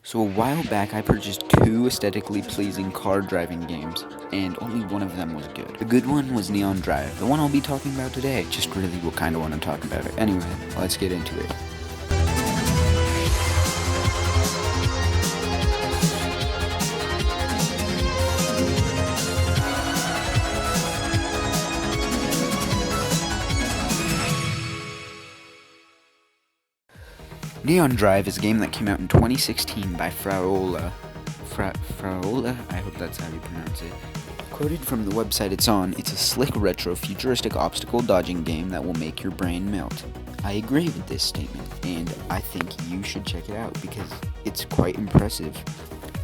So a while back, I purchased two aesthetically pleasing car driving games, and only one of them was good. The good one was Neon Drive, the one I'll be talking about today. Just really what kind of want to talk about it. Anyway, let's get into it. Neon Drive is a game that came out in 2016 by Fraola, I hope that's how you pronounce it. Quoted from the website it's on, it's a slick retro futuristic obstacle dodging game that will make your brain melt. I agree with this statement, and I think you should check it out because it's quite impressive.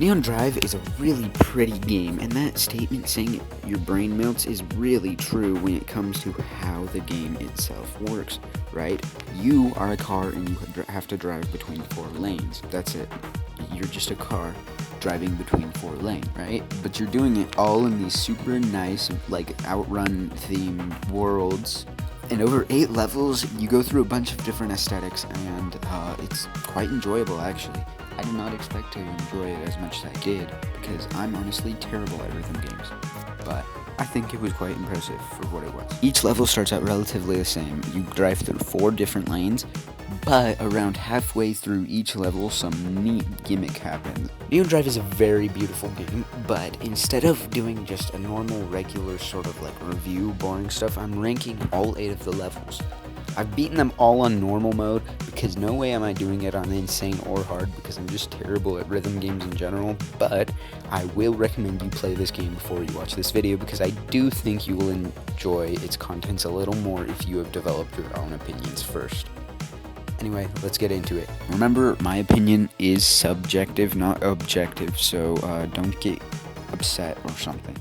Neon Drive is a really pretty game, and that statement saying your brain melts is really true when it comes to how the game itself works, right? You are a car and you have to drive between four lanes. That's it. You're just a car driving between four lanes, right? But you're doing it all in these super nice, like, outrun themed worlds. And over 8 levels, you go through a bunch of different aesthetics, and it's quite enjoyable, actually. I did not expect to enjoy it as much as I did, because I'm honestly terrible at rhythm games. But I think it was quite impressive for what it was. Each level starts out relatively the same. You drive through 4 different lanes, but around halfway through each level, some neat gimmick happens. Neon Drive is a very beautiful game, but instead of doing just a normal, regular sort of like review, boring stuff, I'm ranking all 8 of the levels. I've beaten them all on normal mode, because no way am I doing it on insane or hard, because I'm just terrible at rhythm games in general, but I will recommend you play this game before you watch this video, because I do think you will enjoy its contents a little more if you have developed your own opinions first. Anyway, let's get into it. Remember, my opinion is subjective, not objective, so don't get upset or something.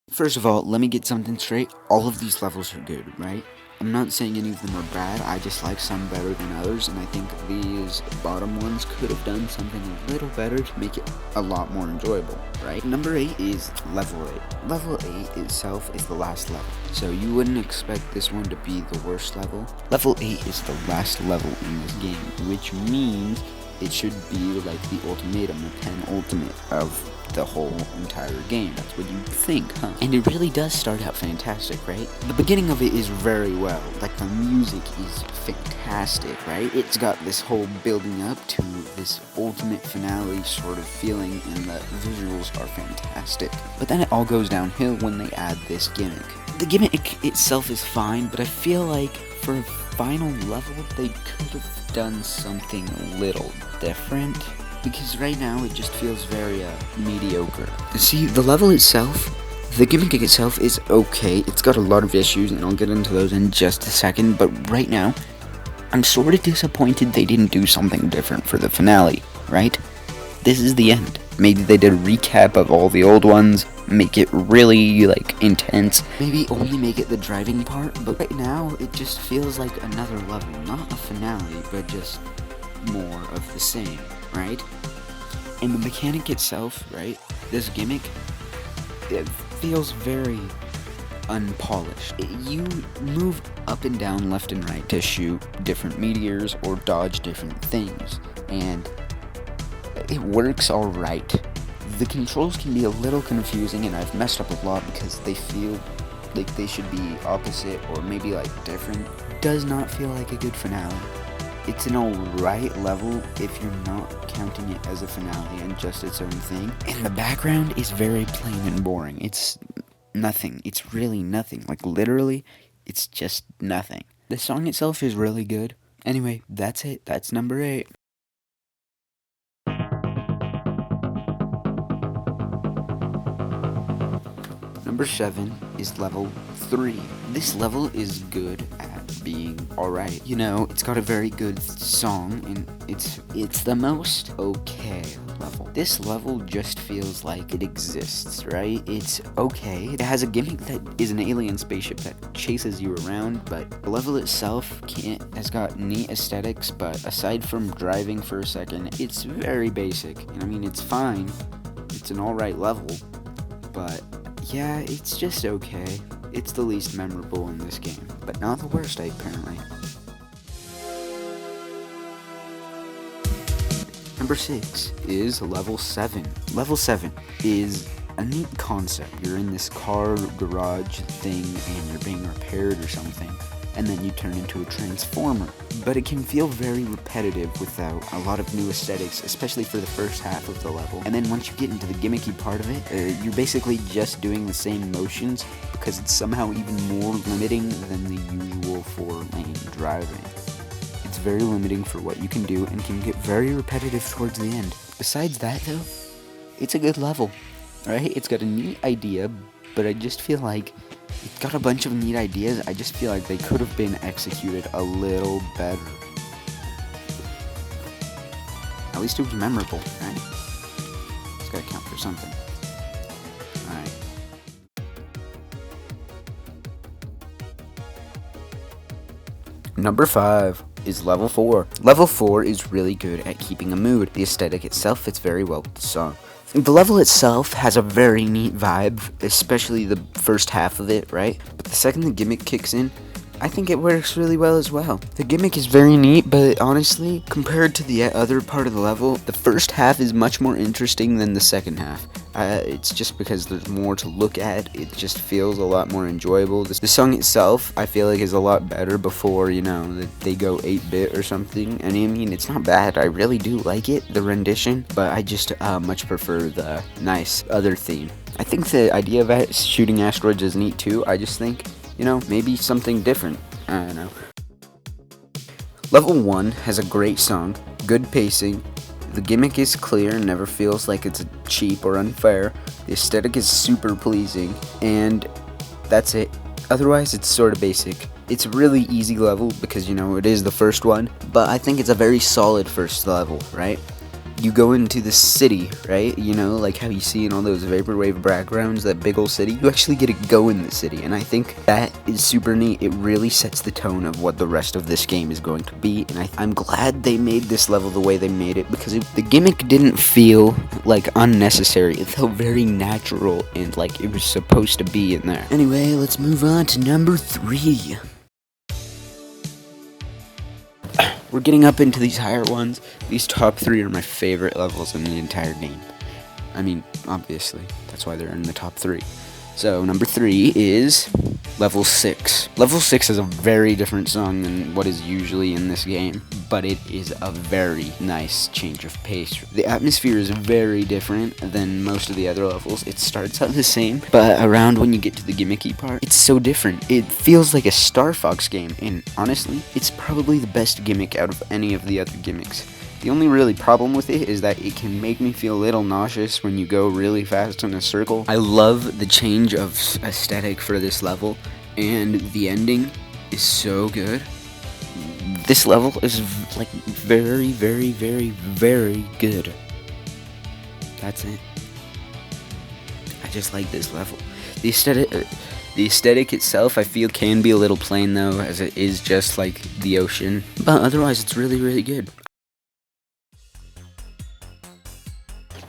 First of all, let me get something straight. All of these levels are good, right? I'm not saying any of them are bad, I just like some better than others, and I think these bottom ones could have done something a little better to make it a lot more enjoyable, right? Number 8 is Level 8. Level 8 itself is the last level, so you wouldn't expect this one to be the worst level. Level 8 is the last level in this game, which means it should be like the ultimatum, the penultimate of the whole entire game. That's what you think, huh? And it really does start out fantastic, right? The beginning of it is very well. Like, the music is fantastic, right? It's got this whole building up to this ultimate finale sort of feeling, and the visuals are fantastic. But then it all goes downhill when they add this gimmick. The gimmick itself is fine, but I feel like for a final level, they could have done something a little different. Because right now it just feels very mediocre. See, the level itself, the gimmick itself is okay. It's got a lot of issues, and I'll get into those in just a second. But right now, I'm sort of disappointed they didn't do something different for the finale, right? This is the end. Maybe they did a recap of all the old ones, make it really, like, intense. Maybe only make it the driving part, but right now it just feels like another level. Not a finale, but just more of the same, right? And the mechanic itself, right? This gimmick, it feels very unpolished. You move up and down, left and right to shoot different meteors or dodge different things, and it works alright. The controls can be a little confusing, and I've messed up a lot because they feel like they should be opposite or maybe like different. Does not feel like a good finale. It's an alright level if you're not counting it as a finale and just its own thing. And the background is very plain and boring. It's nothing. It's really nothing. Like, literally, it's just nothing. The song itself is really good. Anyway, that's it. That's number 8. Number 7 is level 3. This level is good at being alright. You know, it's got a very good song, and it's the most okay level. This level just feels like it exists, right? It's okay. It has a gimmick that is an alien spaceship that chases you around, but the level itself has got neat aesthetics, but aside from driving for a second, it's very basic. And I mean, it's fine. It's an alright level, but yeah, it's just okay. It's the least memorable in this game, but not the worst, apparently. Number Number 6 is level 7. Level 7 is a neat concept. You're in this car garage thing and you're being repaired or something, and then you turn into a transformer. But it can feel very repetitive without a lot of new aesthetics, especially for the first half of the level. And then once you get into the gimmicky part of it, you're basically just doing the same motions because it's somehow even more limiting than the usual 4-lane driving. It's very limiting for what you can do and can get very repetitive towards the end. Besides that though, it's a good level, right? It's got a neat idea, but I just feel like it's got a bunch of neat ideas. I just feel like they could have been executed a little better. At least it was memorable, right? It's gotta count for something. Alright. Number 5 is level 4. Level 4 is really good at keeping a mood. The aesthetic itself fits very well with the song. The level itself has a very neat vibe, especially the first half of it, right? But the second the gimmick kicks in, I think it works really well as well. The gimmick is very neat, but honestly, compared to the other part of the level, the first half is much more interesting than the second half. It's just because there's more to look at. It just feels a lot more enjoyable. The song itself, I feel like, is a lot better before, they go 8-bit or something. And I mean, it's not bad. I really do like it, the rendition, but I just much prefer the nice other theme. I think the idea of shooting asteroids is neat too. I just think, maybe something different. I don't know. Level 1 has a great song, good pacing. The gimmick is clear and never feels like it's cheap or unfair. The aesthetic is super pleasing, and that's it. Otherwise, it's sort of basic. It's a really easy level because, it is the first one, but I think it's a very solid first level, right? You go into the city, right? Like how you see in all those vaporwave backgrounds, that big old city. You actually get to go in the city, and I think that is super neat. It really sets the tone of what the rest of this game is going to be, and I'm glad they made this level the way they made it, because the gimmick didn't feel like unnecessary. It felt very natural and like it was supposed to be in there. Anyway, let's move on to number 3. We're getting up into these higher ones. These top 3 are my favorite levels in the entire game. I mean, obviously, that's why they're in the top 3. So, number 3 is level 6. Level 6 is a very different song than what is usually in this game, but it is a very nice change of pace. The atmosphere is very different than most of the other levels. It starts out the same, but around when you get to the gimmicky part, it's so different. It feels like a Star Fox game, and honestly, it's probably the best gimmick out of any of the other gimmicks. The only really problem with it is that it can make me feel a little nauseous when you go really fast in a circle. I love the change of aesthetic for this level, and the ending is so good. This level is like very, very, very, very good. That's it. I just like this level. The aesthetic itself, I feel, can be a little plain though, as it is just like the ocean. But otherwise, it's really, really good.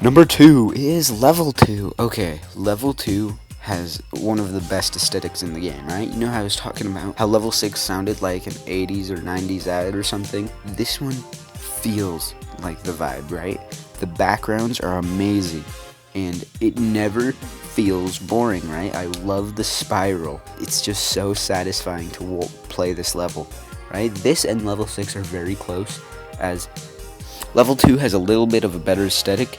Number 2 is level 2. Okay, level 2 has one of the best aesthetics in the game, right? You know how I was talking about how level 6 sounded like an 80s or 90s ad or something? This one feels like the vibe, right? The backgrounds are amazing, and it never feels boring, right? I love the spiral. It's just so satisfying to play this level, right? This and level 6 are very close, as level 2 has a little bit of a better aesthetic,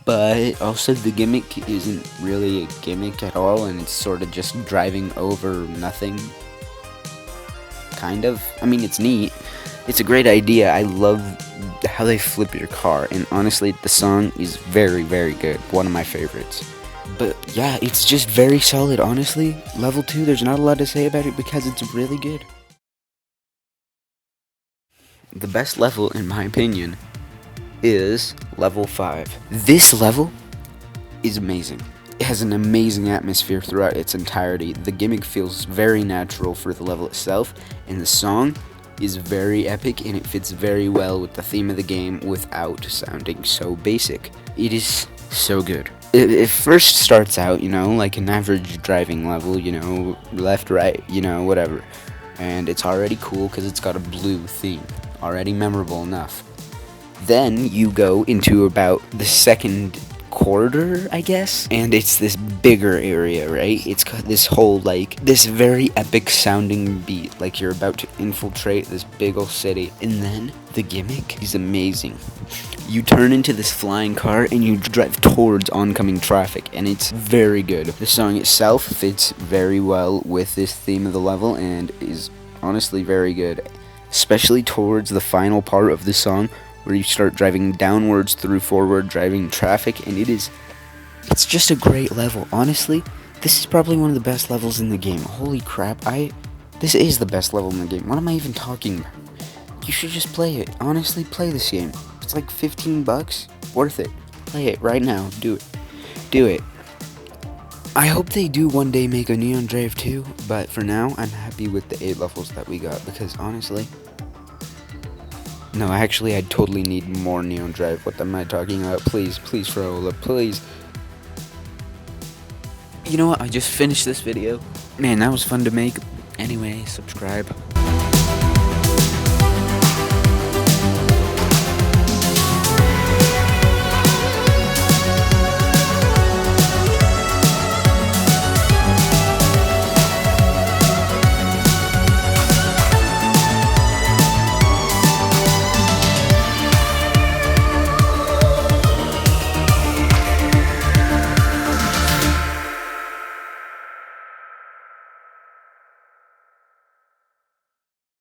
but also the gimmick isn't really a gimmick at all, and it's sort of just driving over nothing. Kind of. I mean, it's neat. It's a great idea. I love how they flip your car, and honestly, the song is very, very good. One of my favorites. But yeah, it's just very solid, honestly. Level 2, there's not a lot to say about it because it's really good. The best level, in my opinion, is level 5. This level is amazing. It has an amazing atmosphere throughout its entirety. The gimmick feels very natural for the level itself, and the song is very epic, and it fits very well with the theme of the game without sounding so basic. It is so good. It first starts out, like an average driving level, left, right, whatever. And it's already cool because it's got a blue theme. Already memorable enough. Then you go into about the second quarter, I guess, and it's this bigger area, right? It's got this whole, like, this very epic sounding beat, like you're about to infiltrate this big old city. And then the gimmick is amazing. You turn into this flying car and you drive towards oncoming traffic, and it's very good. The song itself fits very well with this theme of the level and is honestly very good, especially towards the final part of the song, where you start driving downwards through forward driving traffic, and it's just a great level. Honestly, this is probably one of the best levels in the game. Holy crap, this is the best level in the game. What am I even talking about? You should just play it. Honestly, play this game. It's like $15. Worth it. Play it right now. Do it. Do it. I hope they do one day make a Neon Drive 2, but for now, I'm happy with the 8 levels that we got, because honestly... No, actually, I totally need more Neon Drive. What am I talking about? Please, please, Frola, please. You know what? I just finished this video. Man, that was fun to make. Anyway, subscribe.